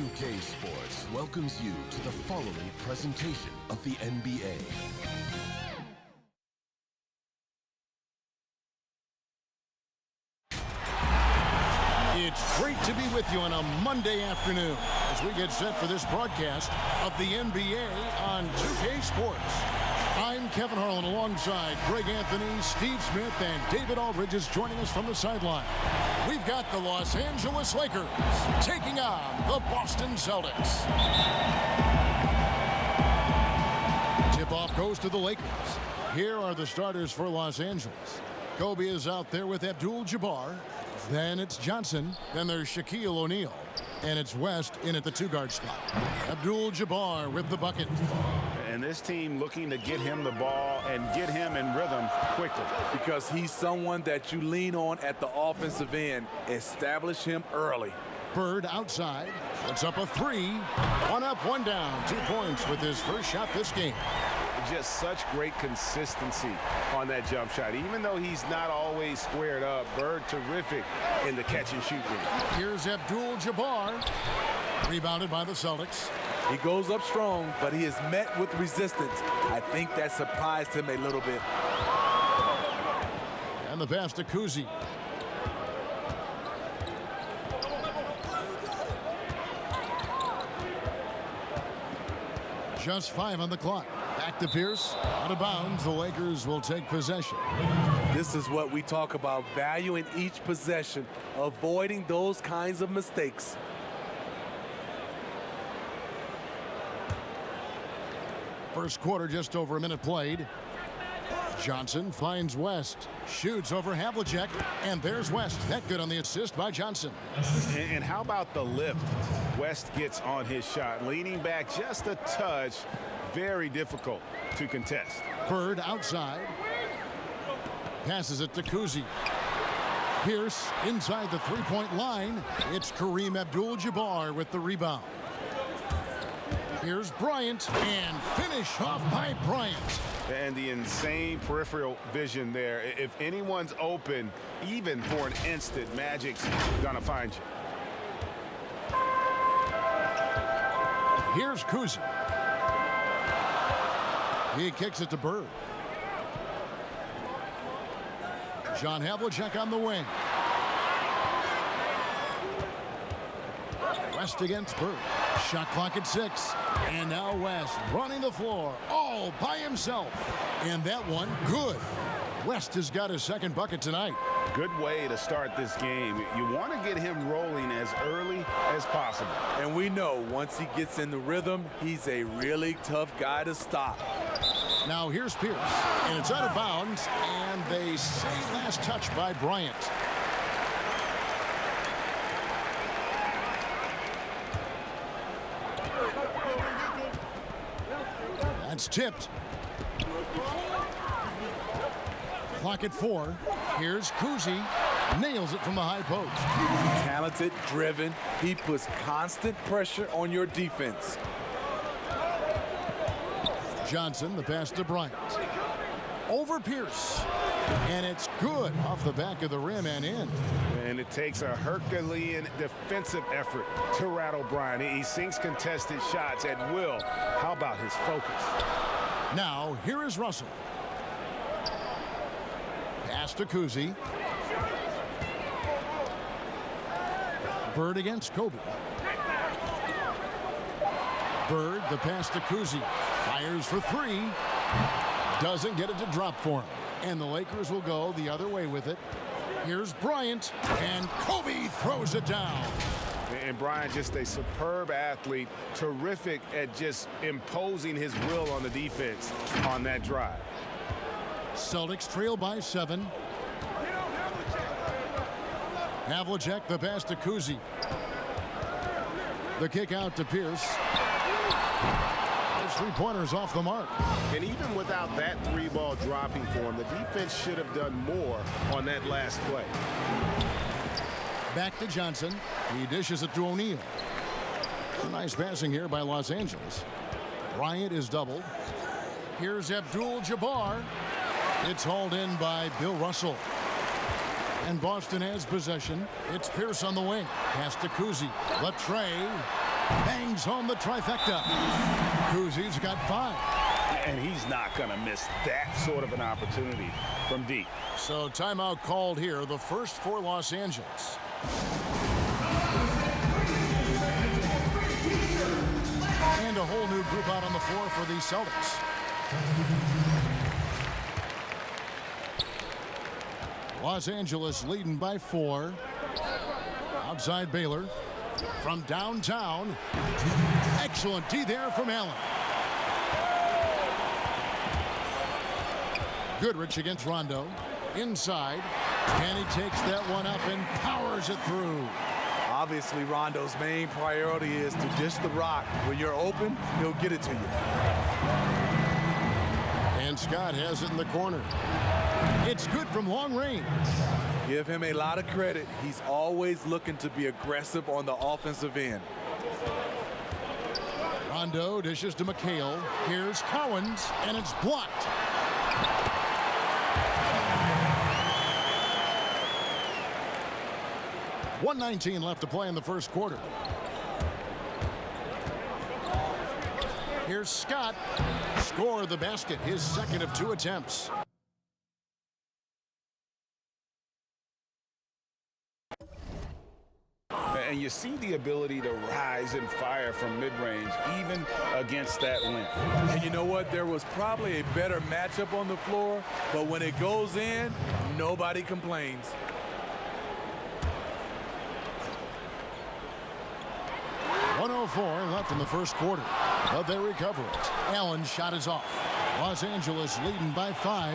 2K Sports welcomes you to the following presentation of the NBA. It's great to be with you on a Monday afternoon as we get set for this broadcast of the NBA on 2K Sports. I'm Kevin Harlan alongside Greg Anthony, Steve Smith, and David Aldridge is joining us from the sideline. We've got the Los Angeles Lakers taking on the Boston Celtics. Tip-off goes to the Lakers. Here are the starters for Los Angeles. Kobe is out there with Abdul-Jabbar. Then it's Johnson. Then there's Shaquille O'Neal. And it's West in at the two-guard spot. Abdul-Jabbar with the bucket. And this team looking to get him the ball and get him in rhythm quickly. Because he's someone that you lean on at the offensive end. Establish him early. Bird outside. Puts up a three. One up, one down. 2 points with his first shot this game. Just such great consistency on that jump shot. Even though he's not always squared up, Bird terrific in the catch and shoot game. Here's Abdul-Jabbar. Rebounded by the Celtics. He goes up strong, but he is met with resistance. I think that surprised him a little bit. And the pass to Kuzi. Just 5 on the clock. Back to Pierce. Out of bounds. The Lakers will take possession. This is what we talk about, valuing each possession, avoiding those kinds of mistakes. First quarter, just over a minute played. Johnson finds West. Shoots over Havlicek. And there's West. That good on the assist by Johnson. And how about the lift? West gets on his shot. Leaning back just a touch. Very difficult to contest. Bird outside. Passes it to Kuzi. Pierce inside the three-point line. It's Kareem Abdul-Jabbar with the rebound. Here's Bryant, and finish off by Bryant. And the insane peripheral vision there. If anyone's open, even for an instant, Magic's gonna find you. Here's Kuzi. He kicks it to Bird. John Havlicek on the wing. West against Bird. Shot clock at 6. And now West running the floor all by himself. And that one, good. West has got his second bucket tonight. Good way to start this game. You want to get him rolling as early as possible. And we know once he gets in the rhythm, he's a really tough guy to stop. Now here's Pierce. And it's out of bounds. And they say last touch by Bryant. That's tipped. Clock at 4. Here's Kuzi. Nails it from the high post. Talented, driven. He puts constant pressure on your defense. Johnson, the pass to Bryant. Over Pierce. And it's good off the back of the rim and in. And it takes a Herculean defensive effort to rattle Bryant. He sinks contested shots at will. How about his focus? Now, here is Russell. Pass to Kuzi. Bird against Kobe. Bird, the pass to Kuzi. Fires for 3. Doesn't get it to drop for him. And the Lakers will go the other way with it. Here's Bryant, and Kobe throws it down. And Bryant, just a superb athlete, terrific at just imposing his will on the defense on that drive. Celtics trail by 7. Havlicek, the pass to Kuzi. The kick out to Pierce. Those three-pointers off the mark. And even without that 3-ball dropping for him, the defense should have done more on that last play. Back to Johnson. He dishes it to O'Neal. Nice passing here by Los Angeles. Bryant is doubled. Here's Abdul-Jabbar. It's hauled in by Bill Russell. And Boston has possession. It's Pierce on the wing. Pass to Kuzi. The tray. Bangs home the trifecta. Kuzi's got 5. And he's not going to miss that sort of an opportunity from deep. So timeout called here, the first for Los Angeles. And a whole new group out on the floor for the Celtics. Los Angeles leading by 4. Outside Baylor. From downtown. Excellent D there from Allen. Goodrich against Rondo. Inside. And he takes that one up and powers it through. Obviously, Rondo's main priority is to dish the rock. When you're open, he'll get it to you. And Scott has it in the corner. It's good from long range. Give him a lot of credit. He's always looking to be aggressive on the offensive end. Rondo dishes to McHale. Here's Cowens, and it's blocked. .119 left to play in the first quarter. Here's Scott. Score the basket, his second of 2 attempts. And you see the ability to rise and fire from mid-range, even against that length. And you know what? There was probably a better matchup on the floor, but when it goes in, nobody complains. .104 left in the first quarter, but they recover it. Allen's shot is off. Los Angeles leading by 5.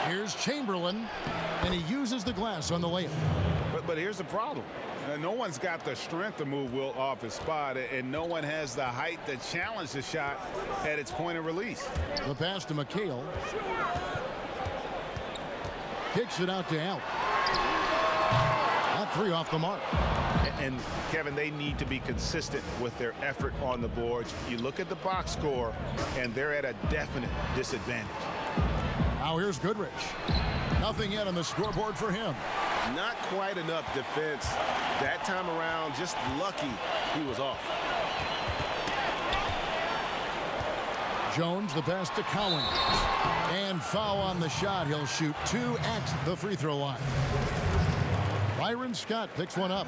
Here's Chamberlain, and he uses the glass on the layup. But here's the problem. No one's got the strength to move Wilt off his spot, and no one has the height to challenge the shot at its point of release. The pass to McHale. Kicks it out to Allen. That 3 off the mark. And Kevin, they need to be consistent with their effort on the boards. You look at the box score, and they're at a definite disadvantage. Now here's Goodrich. Nothing yet on the scoreboard for him. Not quite enough defense. That time around, just lucky he was off. Jones, the pass to Cowens. And foul on the shot. He'll shoot 2 at the free throw line. Byron Scott picks one up.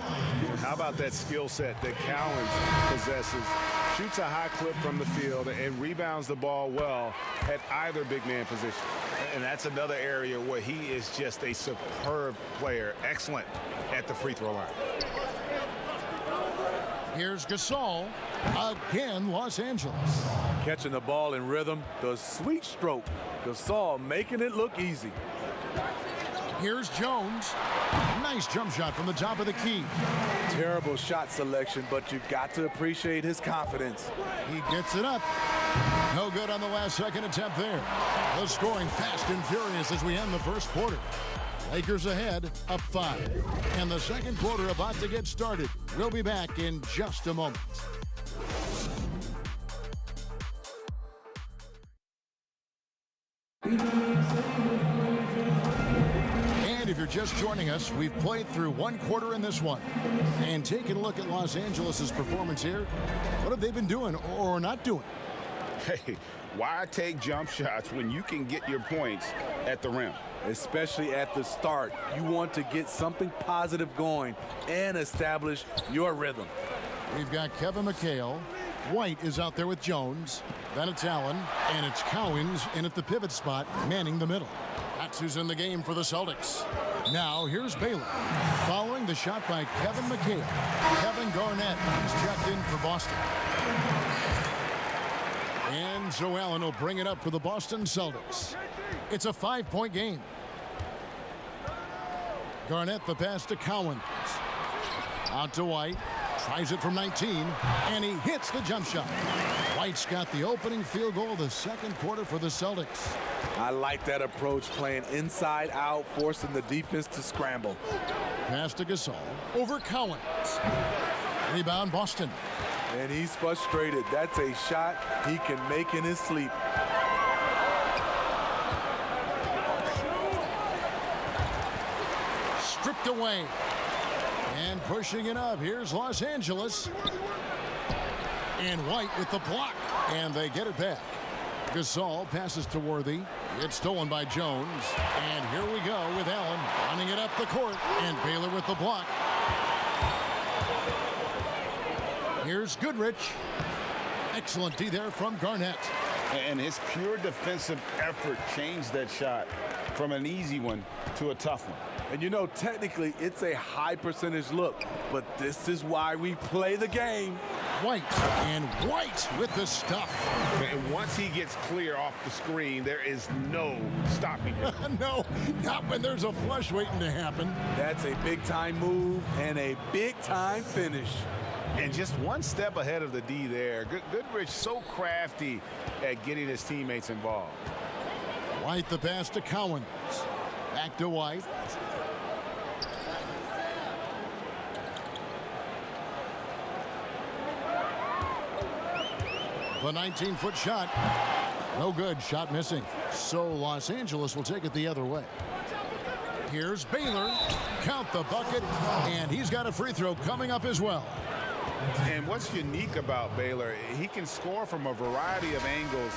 How about that skill set that Cowens possesses? Shoots a high clip from the field and rebounds the ball well at either big man position. And that's another area where he is just a superb player. Excellent at the free throw line. Here's Gasol. Again, Los Angeles. Catching the ball in rhythm, the sweet stroke. Gasol making it look easy. Here's Jones. Nice jump shot from the top of the key. Terrible shot selection, but you've got to appreciate his confidence. He gets it up. No good on the last second attempt there. The scoring fast and furious as we end the first quarter. Lakers ahead, up 5. And the second quarter about to get started. We'll be back in just a moment. And if you're just joining us, we've played through 1 quarter in this one. And taking a look at Los Angeles' performance here, what have they been doing or not doing? Hey, why take jump shots when you can get your points at the rim? Especially at the start. You want to get something positive going and establish your rhythm. We've got Kevin McHale. White is out there with Jones. Then it's Allen, and it's Cowens in at the pivot spot, manning the middle. That's who's in the game for the Celtics. Now, here's Baylor. Following the shot by Kevin McHale. Kevin Garnett is checked in for Boston. And so Allen will bring it up for the Boston Celtics. It's a 5-point game. Garnett the pass to Cowens. Out to White. Tries it from 19, and he hits the jump shot. White's got the opening field goal of the second quarter for the Celtics. I like that approach, playing inside out, forcing the defense to scramble. Pass to Gasol. Over Cowens. Rebound Boston. And he's frustrated. That's a shot he can make in his sleep. Stripped away. And pushing it up, here's Los Angeles. And White with the block. And they get it back. Gasol passes to Worthy. It's stolen by Jones. And here we go with Allen running it up the court. And Baylor with the block. Here's Goodrich. Excellent D there from Garnett. And his pure defensive effort changed that shot from an easy one to a tough one. And you know, technically, it's a high percentage look, but this is why we play the game. White, and White with the stuff. And once he gets clear off the screen, there is no stopping him. No, not when there's a flush waiting to happen. That's a big-time move and a big-time finish. And just one step ahead of the D there. Goodrich so crafty at getting his teammates involved. White the pass to Cowens. Back to White. The 19-foot shot. No good. Shot missing. So Los Angeles will take it the other way. Here's Baylor. Count the bucket. And he's got a free throw coming up as well. And what's unique about Baylor, he can score from a variety of angles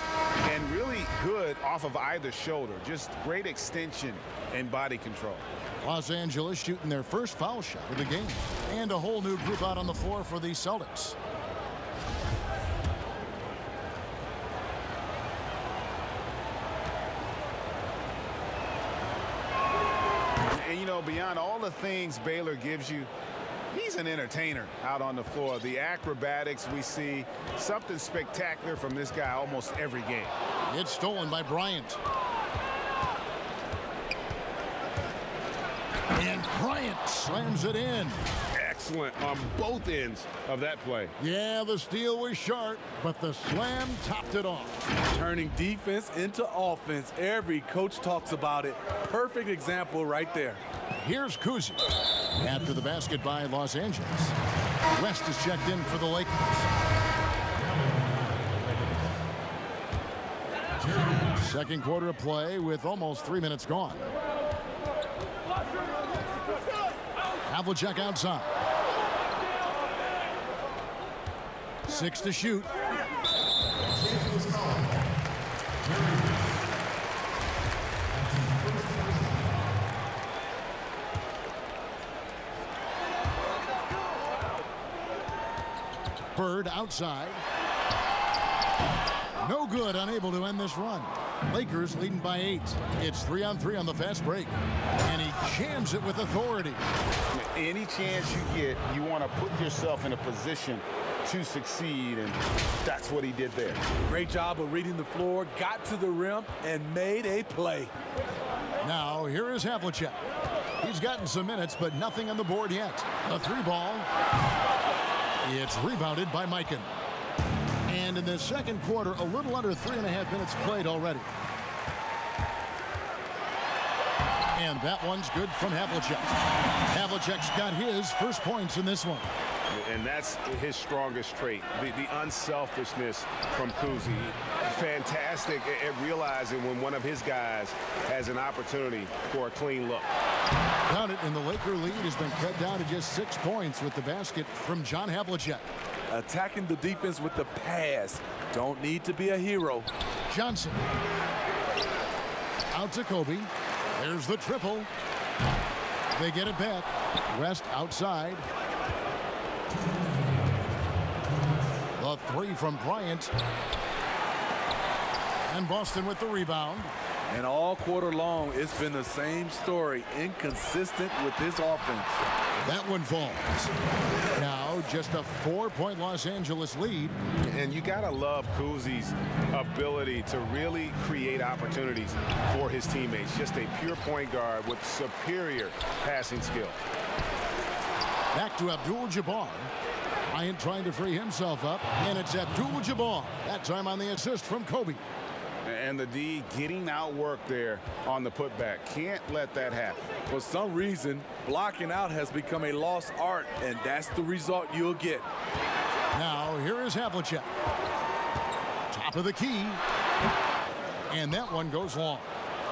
and really good off of either shoulder. Just great extension and body control. Los Angeles shooting their first foul shot of the game. And a whole new group out on the floor for the Celtics. And, you know, beyond all the things Baylor gives you, he's an entertainer out on the floor. The acrobatics we see, something spectacular from this guy almost every game. It's stolen by Bryant. And Bryant slams it in. Excellent on both ends of that play. Yeah, the steal was sharp, but the slam topped it off. Turning defense into offense. Every coach talks about it. Perfect example right there. Here's Kuzi. After the basket by Los Angeles. West is checked in for the Lakers. Second quarter of play with almost 3 minutes gone. Havlicek outside. 6 to shoot. Bird outside. No good, unable to end this run. Lakers leading by 8. It's 3-on-3 on the fast break. And he jams it with authority. Any chance you get, you want to put yourself in a position to succeed, and that's what he did there. Great job of reading the floor, got to the rim, and made a play. Now, here is Havlicek. He's gotten some minutes, but nothing on the board yet. A 3-ball. It's rebounded by Mikan. And in the second quarter, a little under 3.5 minutes played already. And that one's good from Havlicek. Havlicek's got his first points in this one. And that's his strongest trait, the unselfishness from Kuzi. Fantastic at realizing when one of his guys has an opportunity for a clean look. Count it, and the Laker lead has been cut down to just 6 points with the basket from John Havlicek. Attacking the defense with the pass. Don't need to be a hero. Johnson. Out to Kobe. There's the triple. They get it back. West outside. The 3 from Bryant. And Boston with the rebound. And all quarter long, it's been the same story. Inconsistent with his offense. That one falls. Now just a 4-point Los Angeles lead. And you got to love Kuzi's ability to really create opportunities for his teammates. Just a pure point guard with superior passing skill. Back to Abdul-Jabbar. Bryant trying to free himself up. And it's Abdul-Jabbar. That time on the assist from Kobe. And the D getting outworked there on the putback. Can't let that happen. For some reason, blocking out has become a lost art, and that's the result you'll get. Now, here is Havlicek. Top of the key. And that one goes long.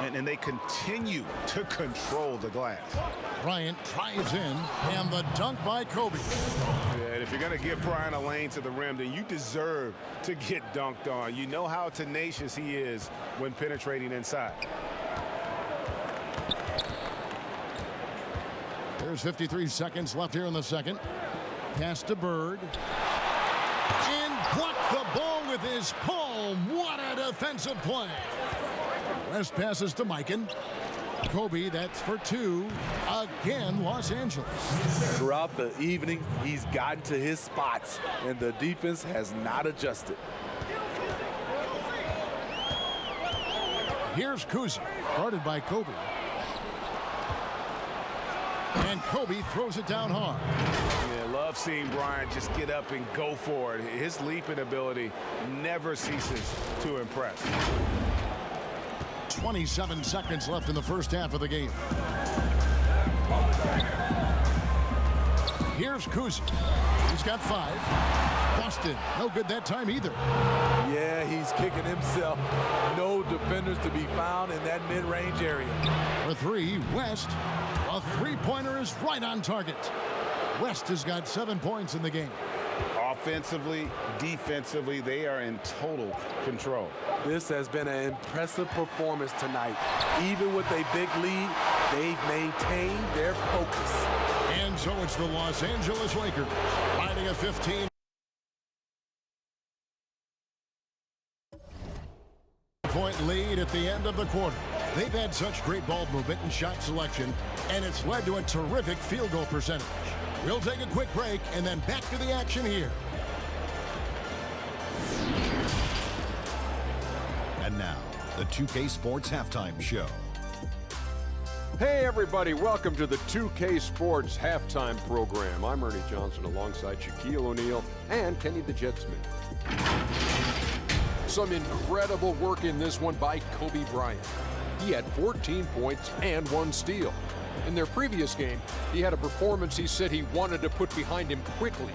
And they continue to control the glass. Bryant drives in, and the dunk by Kobe. And If you're going to give Bryant a lane to the rim, then you deserve to get dunked on. You know how tenacious he is when penetrating inside. There's 53 seconds left here in the second. Pass to Bird. And blocked the ball with his palm. What a defensive play. West passes to Mikan. Kobe, that's for two. Again, Los Angeles. Throughout the evening, he's gotten to his spots, and the defense has not adjusted. Here's Kuzi, guarded by Kobe. And Kobe throws it down hard. Yeah, love seeing Bryant just get up and go for it. His leaping ability never ceases to impress. 27 seconds left in the first half of the game. Here's Kuzi. He's got 5. Boston, no good that time either. Yeah, he's kicking himself. No defenders to be found in that mid-range area. For 3, West. A three-pointer is right on target. West has got 7 points in the game. Offensively, defensively, they are in total control. This has been an impressive performance tonight. Even with a big lead, they've maintained their focus. And so it's the Los Angeles Lakers riding a 15-point lead at the end of the quarter. They've had such great ball movement and shot selection, and it's led to a terrific field goal percentage. We'll take a quick break and then back to the action here. And now, the 2K Sports Halftime Show. Hey everybody, welcome to the 2K Sports Halftime Program. I'm Ernie Johnson alongside Shaquille O'Neal and Kenny the Jet Smith. Some incredible work in this one by Kobe Bryant. He had 14 points and 1 steal. In their previous game, he had a performance he said he wanted to put behind him quickly.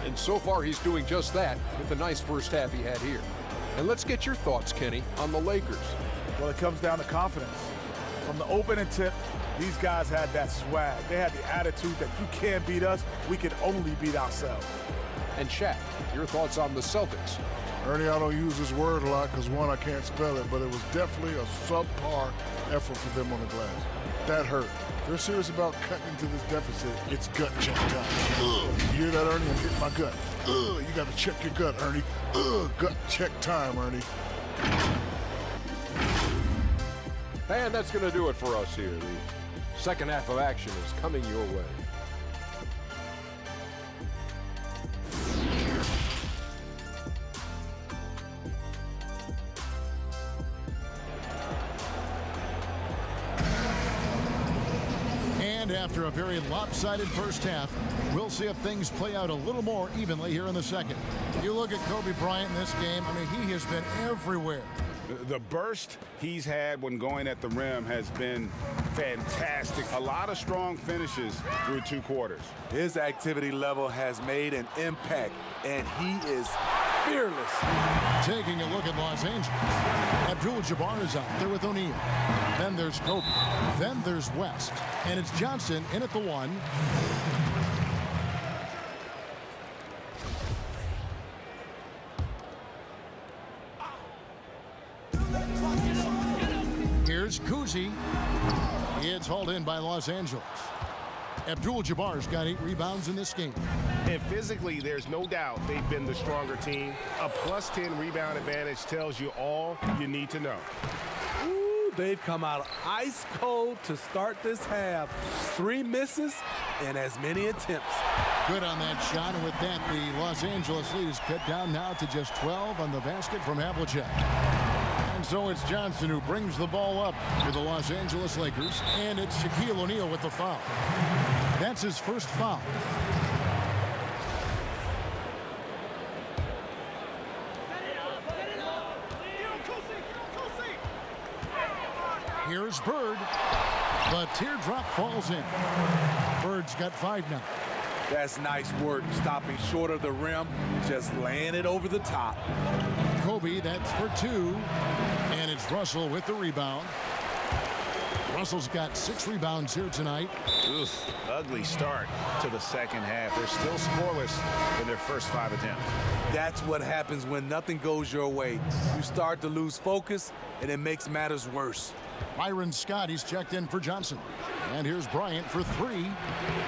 And so far he's doing just that with the nice first half he had here. And let's get your thoughts, Kenny, on the Lakers. Well, it comes down to confidence. From the opening tip, these guys had that swag. They had the attitude that you can't beat us, we can only beat ourselves. And Shaq, your thoughts on the Celtics? Ernie, I don't use this word a lot because, one, I can't spell it, but it was definitely a subpar effort for them on the glass. That hurt. They're serious about cutting into this deficit. It's gut check time. Ugh. You hear that, Ernie? I'm hitting my gut. Ugh. You got to check your gut, Ernie. Ugh. Gut check time, Ernie. And that's going to do it for us here. The second half of action is coming your way. And after a very lopsided first half, we'll see if things play out a little more evenly here in the second. You look at Kobe Bryant in this game, I mean, he has been everywhere. The burst he's had when going at the rim has been fantastic. A lot of strong finishes through 2 quarters. His activity level has made an impact, and he is fearless. Taking a look at Los Angeles. Abdul-Jabbar is out there with O'Neal. Then there's Kobe. Then there's West. And it's Johnson in at the 1. Here's Kuzi. It's hauled in by Los Angeles. Abdul-Jabbar's got 8 rebounds in this game. And physically, there's no doubt they've been the stronger team. A +10 rebound advantage tells you all you need to know. Ooh, they've come out ice cold to start this half. 3 misses and as many attempts. Good on that shot, and with that, the Los Angeles lead is cut down now to just 12 on the basket from Havlicek. And so it's Johnson who brings the ball up for the Los Angeles Lakers, and it's Shaquille O'Neal with the foul. That's his first foul. Here's Bird. The teardrop falls in. Bird's got 5 now. That's nice work, stopping short of the rim, just laying it over the top. Kobe, that's for 2. And it's Russell with the rebound. Russell's got 6 rebounds here tonight. Oof, ugly start to the second half. They're still scoreless in their first 5 attempts. That's what happens when nothing goes your way. You start to lose focus, and it makes matters worse. Byron Scott, he's checked in for Johnson. And here's Bryant for 3.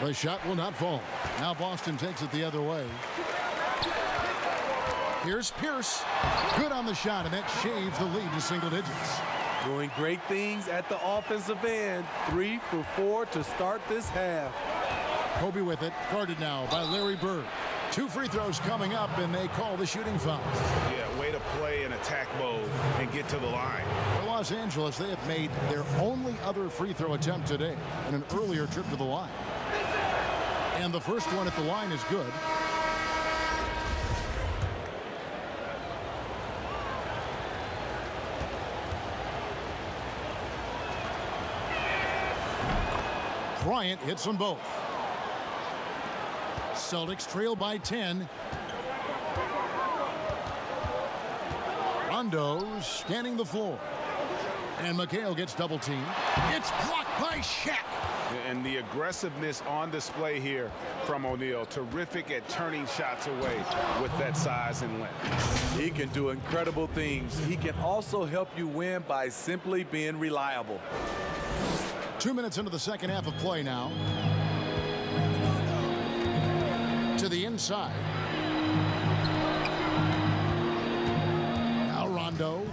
The shot will not fall. Now Boston takes it the other way. Here's Pierce. Good on the shot, and that shaves the lead to single digits. Doing great things at the offensive end. 3 for 4 to start this half. Kobe with it, guarded now by Larry Bird. 2 free throws coming up, and they call the shooting foul. Yeah, way to play in attack mode and get to the line. For Los Angeles, they have made their only other free throw attempt today in an earlier trip to the line. And the first one at the line is good. Bryant hits them both. Celtics trail by 10. Rondo scanning the floor. And McHale gets double teamed. It's blocked by Shaq. And the aggressiveness on display here from O'Neal. Terrific at turning shots away with that size and length. He can do incredible things. He can also help you win by simply being reliable. 2 minutes into the second half of play now. To the inside. Now Rondo.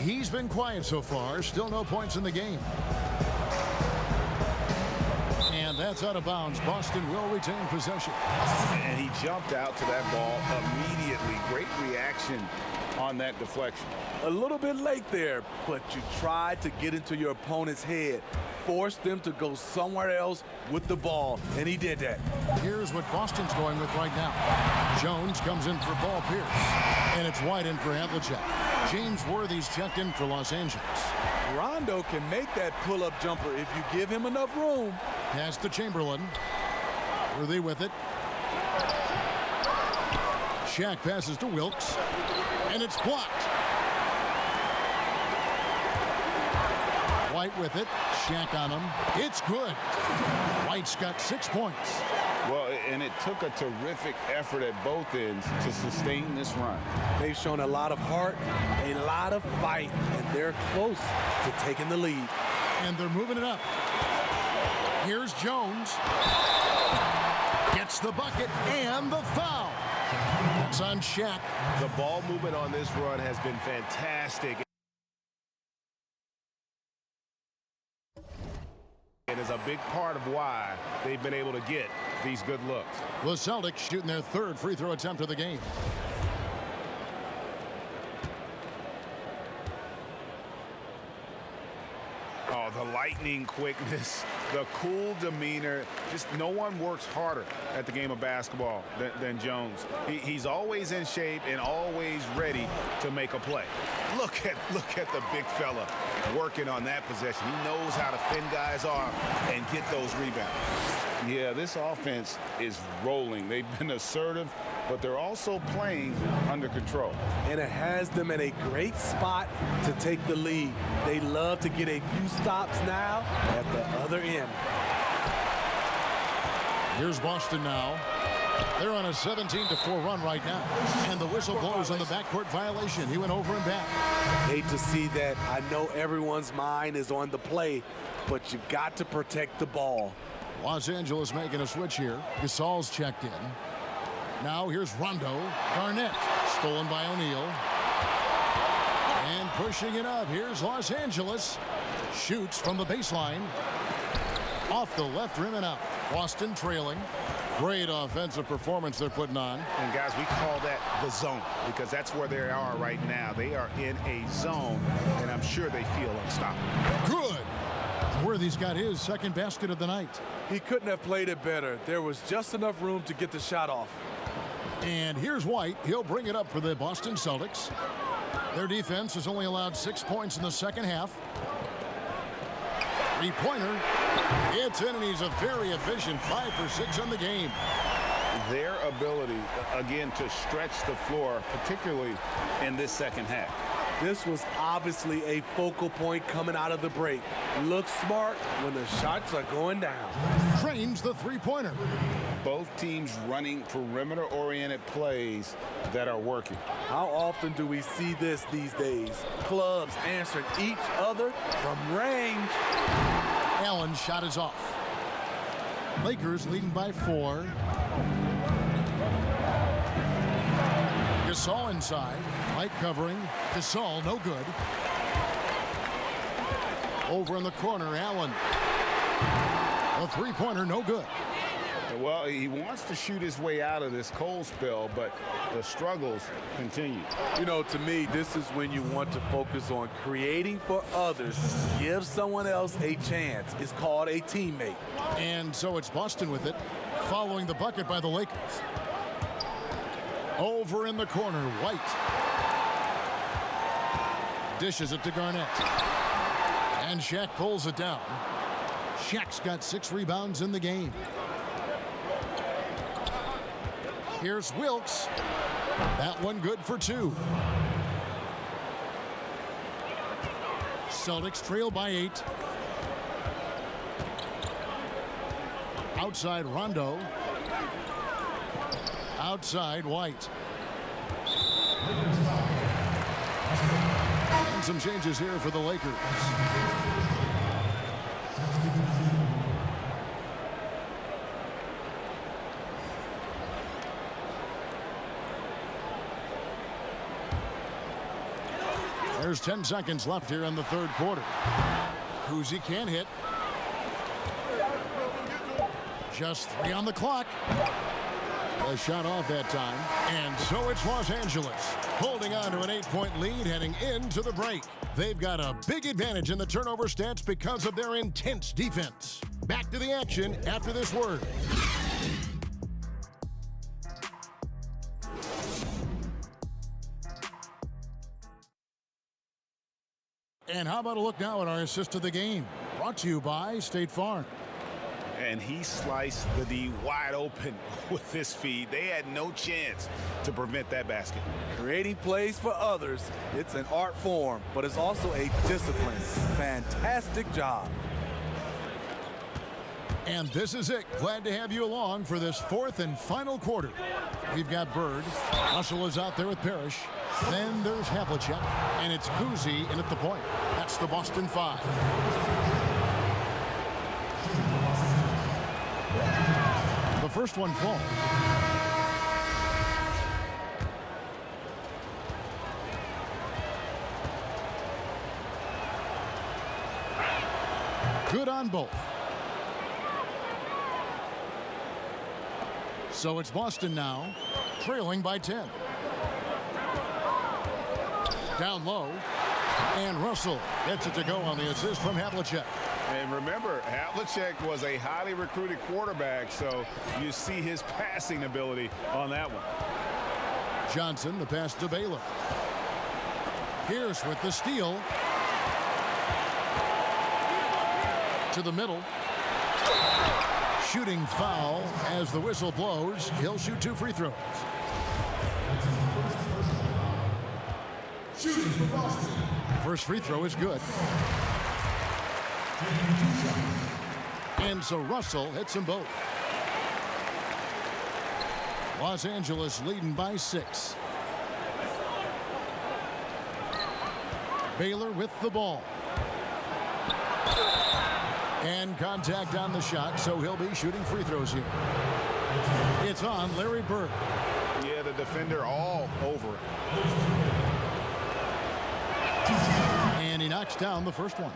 He's been quiet so far. Still no points in the game. And that's out of bounds. Boston will retain possession. And he jumped out to that ball immediately. Great reaction on that deflection. A little bit late there, but you tried to get into your opponent's head. Force them to go somewhere else with the ball, and he did that. Here's what Boston's going with right now. Jones comes in for Paul Pierce, and it's wide in for Havlicek. James Worthy's checked in for Los Angeles. Rondo can make that pull-up jumper if you give him enough room. Pass to Chamberlain. Worthy with it. Shaq passes to Wilkes, and it's blocked. White with it. Shaq on him. It's good. White's got 6 points. Well, and it took a terrific effort at both ends to sustain this run. They've shown a lot of heart, a lot of fight, and they're close to taking the lead. And they're moving it up. Here's Jones. Gets the bucket and the foul. That's on Shaq. The ball movement on this run has been fantastic. And is a big part of why they've been able to get these good looks. The Celtics shooting their 3rd free throw attempt of the game. Oh, the lightning quickness, the cool demeanor. Just no one works harder at the game of basketball than Jones. He's always in shape and always ready to make a play. Look at the big fella working on that possession. He knows how to fend guys off and get those rebounds. Yeah, this offense is rolling. They've been assertive, but they're also playing under control. And it has them in a great spot to take the lead. They love to get a few stops now at the other end. Here's Boston now. They're on a 17-4 run right now. And the whistle blows on the backcourt violation. He went over and back. Hate to see that. I know everyone's mind is on the play, but you've got to protect the ball. Los Angeles making a switch here. Gasol's checked in. Now here's Rondo. Garnett stolen by O'Neal. And pushing it up. Here's Los Angeles. Shoots from the baseline. Off the left rim and out. Boston trailing. Great offensive performance they're putting on. And guys, we call that the zone because that's where they are right now. They are in a zone, and I'm sure they feel unstoppable. Good. Worthy's got his 2nd basket of the night. He couldn't have played it better. There was just enough room to get the shot off. And here's White. He'll bring it up for the Boston Celtics. Their defense has only allowed 6 points in the second half. 3-pointer. It's in, and he's a very efficient 5 for 6 on the game. Their ability, again, to stretch the floor, particularly in this second half. This was obviously a focal point coming out of the break. Look smart when the shots are going down. Trains the three-pointer. Both teams running perimeter-oriented plays that are working. How often do we see this these days? Clubs answering each other from range. Allen's shot is off. Lakers leading by 4. Gasol inside. Light covering. Gasol no good. Over in the corner, Allen. A three-pointer no good. Well, he wants to shoot his way out of this cold spell, but the struggles continue. You know, to me, this is when you want to focus on creating for others. Give someone else a chance. It's called a teammate. And so it's Boston with it, following the bucket by the Lakers. Over in the corner, White. Dishes it to Garnett. And Shaq pulls it down. Shaq's got 6 rebounds in the game. Here's Wilkes. That one good for 2. Celtics trail by 8. Outside Rondo. Outside White. And some changes here for the Lakers. There's 10 seconds left here in the third quarter. Kuzi can't hit. Just 3 on the clock. A shot off that time. And so it's Los Angeles holding on to an 8-point lead heading into the break. They've got a big advantage in the turnover stats because of their intense defense. Back to the action after this word. And how about a look now at our assist of the game? Brought to you by State Farm. And he sliced the D wide open with his feed. They had no chance to prevent that basket. Creating plays for others, it's an art form, but it's also a discipline. Fantastic job. And this is it. Glad to have you along for this 4th and final quarter. We've got Bird. Russell is out there with Parrish. Then there's Havlicek, and it's Kuzi in at the point. That's the Boston 5. The first one falls. Good on both. So it's Boston now, trailing by 10. Down low, and Russell gets it to go on the assist from Havlicek. And remember, Havlicek was a highly recruited quarterback, so you see his passing ability on that one. Johnson, the pass to Baylor. Pierce with the steal. To the middle. Shooting foul as the whistle blows. He'll shoot 2 free throws. Shooting for Boston. First free throw is good. And so Russell hits them both. Los Angeles leading by 6. Baylor with the ball. And contact on the shot, so he'll be shooting free throws here. It's on Larry Bird. Yeah, the defender all over it. And he knocks down the first one.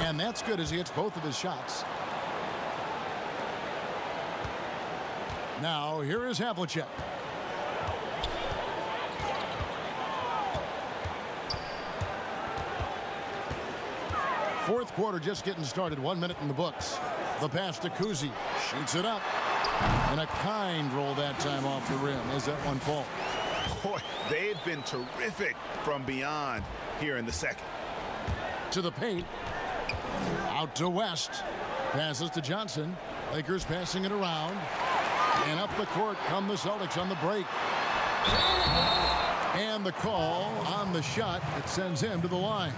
And that's good as he hits both of his shots. Now, here is Havlicek. Fourth quarter just getting started. 1 minute in the books. The pass to Kuzi. Shoots it up. And a kind roll that time off the rim as that one falls. Boy, They've been terrific from beyond here in the second. To the paint. Out to West. Passes to Johnson. Lakers passing it around. And up the court come the Celtics on the break. And the call on the shot that sends him to the line.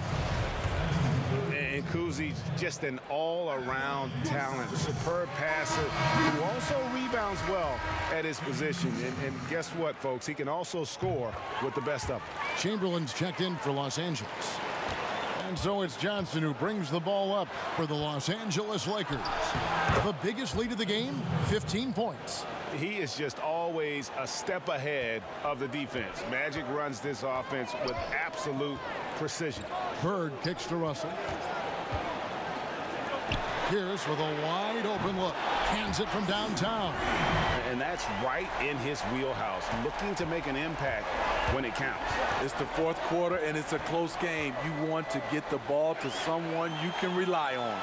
And Kuzi's just an all-around talent, superb passer who also rebounds well at his position. And guess what, folks? He can also score with the best of them. Chamberlain's checked in for Los Angeles. And so it's Johnson who brings the ball up for the Los Angeles Lakers. The biggest lead of the game, 15 points. He is just always a step ahead of the defense. Magic runs this offense with absolute precision. Bird kicks to Russell. Pierce with a wide open look. Hands it from downtown. And that's right in his wheelhouse, looking to make an impact when it counts. It's the fourth quarter, and it's a close game. You want to get the ball to someone you can rely on.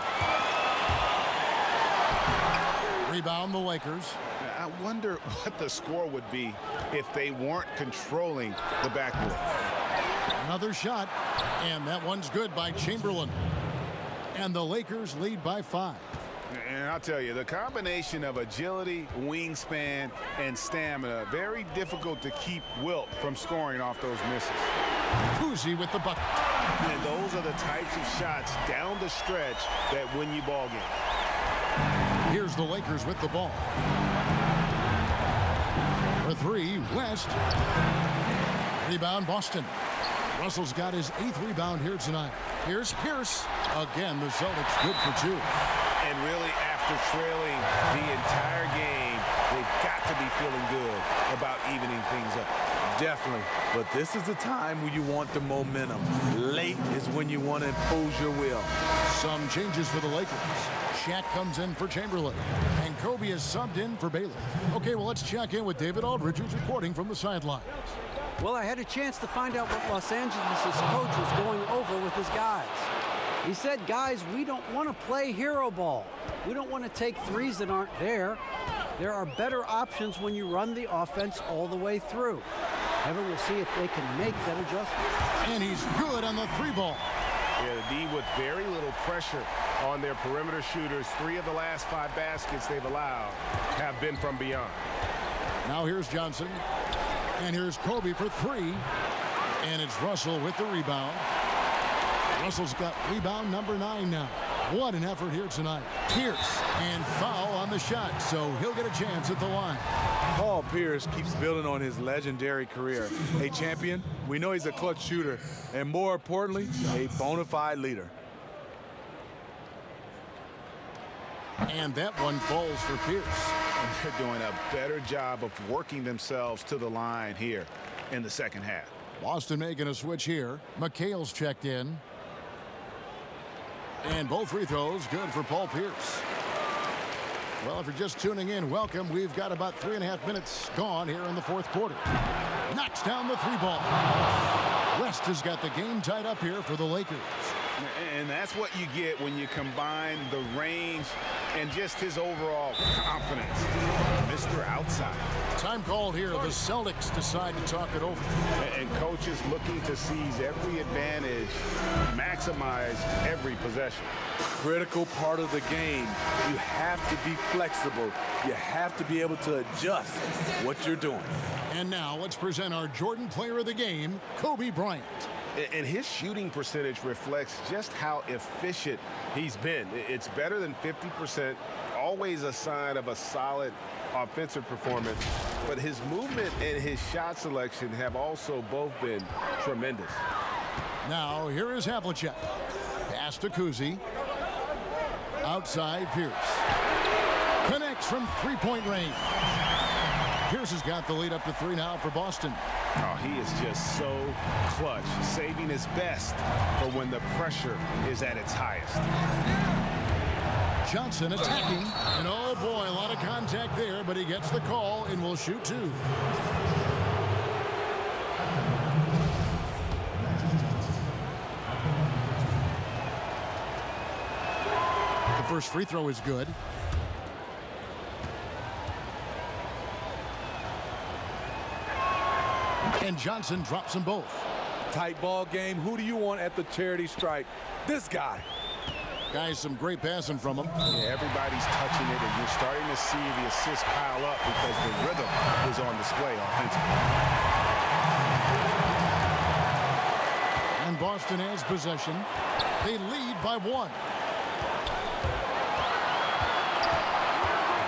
Rebound the Lakers. I wonder what the score would be if they weren't controlling the backboard. Another shot, and that one's good by Chamberlain. And the Lakers lead by 5. And I'll tell you, the combination of agility, wingspan, and stamina, very difficult to keep Wilt from scoring off those misses. Kuzi with the bucket. And those are the types of shots down the stretch that win you ball games. Here's the Lakers with the ball. For 3, West. Rebound, Boston. Russell's got his 8th rebound here tonight. Here's Pierce. Again, the Celtics good for 2. And really, after trailing the entire game, they've got to be feeling good about evening things up. Definitely. But this is the time when you want the momentum. Late is when you want to impose your will. Some changes for the Lakers. Shaq comes in for Chamberlain. And Kobe is subbed in for Baylor. Okay, well, let's check in with David Aldridge, who's reporting from the sidelines. Well, I had a chance to find out what Los Angeles' coach was going over with his guys. He said, guys, we don't want to play hero ball. We don't want to take threes that aren't there. There are better options when you run the offense all the way through. However, we'll see if they can make that adjustment. And he's good on the 3-ball. Yeah, the D with very little pressure on their perimeter shooters. 3 of the last 5 baskets they've allowed have been from beyond. Now here's Johnson. And here's Kobe for 3. And it's Russell with the rebound. Russell's got rebound number 9 now. What an effort here tonight. Pierce, and foul on the shot, so he'll get a chance at the line. Paul Pierce keeps building on his legendary career. A champion, we know he's a clutch shooter, and more importantly, a bona fide leader. And that one falls for Pierce. And they're doing a better job of working themselves to the line here in the second half. Boston making a switch here. McHale's checked in. And both free throws good for Paul Pierce. Well, if you're just tuning in, welcome. We've got about 3.5 minutes gone here in the fourth quarter. Knocks down the 3-ball. West has got the game tied up here for the Lakers. And that's what you get when you combine the range and just his overall confidence. Mr. Outside. Time called here. The Celtics decide to talk it over. And coaches looking to seize every advantage, maximize every possession. Critical part of the game. You have to be flexible. You have to be able to adjust what you're doing. And now let's present our Jordan Player of the Game, Kobe Bryant. And his shooting percentage reflects just how efficient he's been. It's better than 50%, always a sign of a solid offensive performance. But his movement and his shot selection have also both been tremendous. Now, here is Havlicek. Pass to Kuzi. Outside Pierce. Connects from three-point range. Pierce has got the lead up to 3 now for Boston. Oh, he is just so clutch, saving his best for when the pressure is at its highest. Johnson attacking, and oh boy, a lot of contact there, but he gets the call and will shoot 2. The first free throw is good. And Johnson drops them both. Tight ball game. Who do you want at the charity stripe? This guy. Guys, some great passing from him. Yeah, everybody's touching it, and you're starting to see the assists pile up because the rhythm is on display offensively. And Boston has possession. They lead by 1.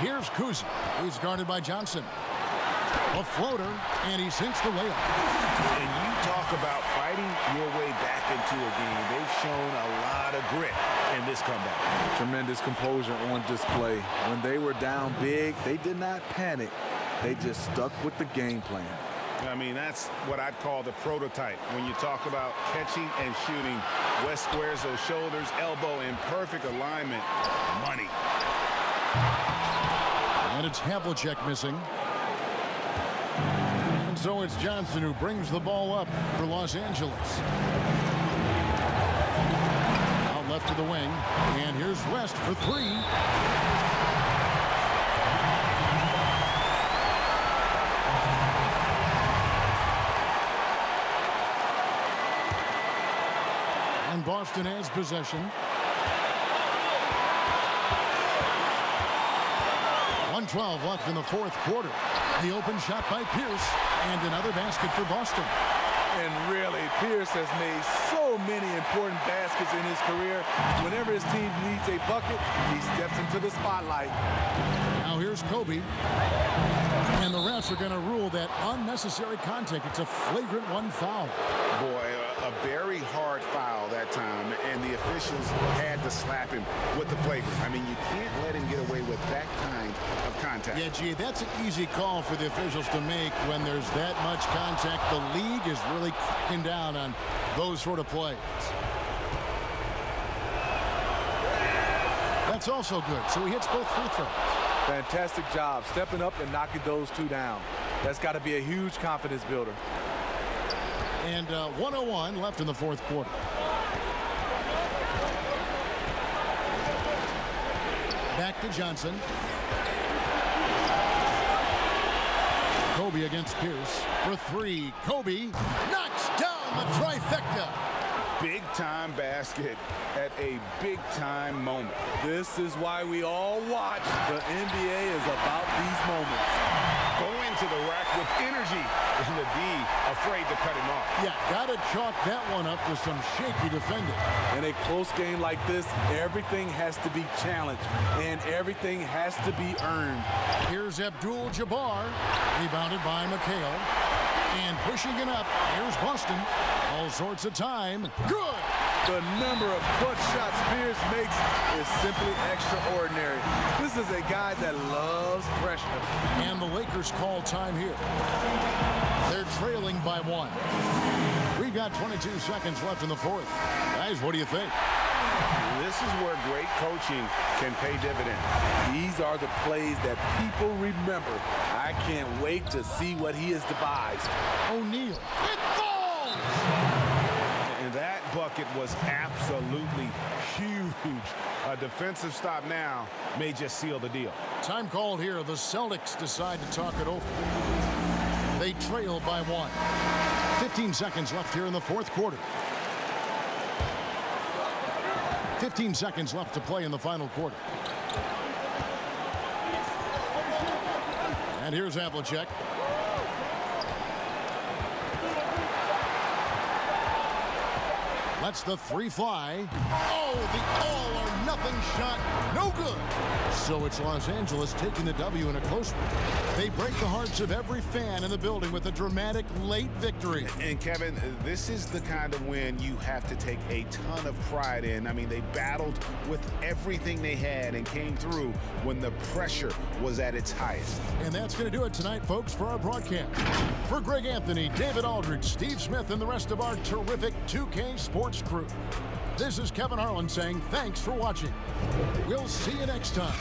Here's Kuzi. He's guarded by Johnson. A floater, and he sinks the layup. And you talk about fighting your way back into a game. They've shown a lot of grit in this comeback. Tremendous composure on display. When they were down big, they did not panic. They just stuck with the game plan. I mean, that's what I'd call the prototype. When you talk about catching and shooting, West squares those shoulders, elbow in perfect alignment. Money. And it's Havlicek missing. And so it's Johnson who brings the ball up for Los Angeles. Out left to the wing. And here's West for 3. And Boston has possession. 1:12 left in the 4th quarter. The open shot by Pierce, and another basket for Boston. And really, Pierce has made so many important baskets in his career. Whenever his team needs a bucket, he steps into the spotlight. Now here's Kobe. And the refs are going to rule that unnecessary contact. It's a flagrant 1 foul. Boy, a very hard foul that time, and the officials had to slap him with the flagrant. I mean, you can't let him get away with that kind of contact. Yeah, gee, that's an easy call for the officials to make when there's that much contact. The league is really cracking down on those sort of plays. That's also good. So he hits both free throws. Fantastic job stepping up and knocking those 2 down. That's got to be a huge confidence builder. And 1:01 left in the 4th quarter. Back to Johnson. Kobe against Pierce for 3. Kobe knocks down the trifecta. Big-time basket at a big-time moment. This is why we all watch. The NBA is about these moments. Going to the rack with energy, and the D afraid to cut him off. Yeah, got to chalk that one up with some shaky defending. In a close game like this, everything has to be challenged, and everything has to be earned. Here's Abdul-Jabbar, rebounded by McHale. And pushing it up, here's Boston. All sorts of time. Good! The number of clutch shots Pierce makes is simply extraordinary. This is a guy that loves pressure. And the Lakers call time here. They're trailing by 1. We've got 22 seconds left in the 4th. Guys, what do you think? This is where great coaching can pay dividends. These are the plays that people remember. I can't wait to see what he has devised. O'Neal. It falls! And that bucket was absolutely huge. A defensive stop now may just seal the deal. Time called here. The Celtics decide to talk it over. They trail by 1. 15 seconds left here in the 4th quarter. 15 seconds left to play in the final quarter. And here's Havlicek. Lets the 3 fly. Oh, the all-or-nothing shot. No good. So it's Los Angeles taking the W in a close one. They break the hearts of every fan in the building with a dramatic late victory. And Kevin, this is the kind of win you have to take a ton of pride in. I mean, they battled with everything they had and came through when the pressure was at its highest. And that's going to do it tonight, folks, for our broadcast. For Greg Anthony, David Aldridge, Steve Smith, and the rest of our terrific 2K Sports crew, this is Kevin Harlan saying thanks for watching. We'll see you next time.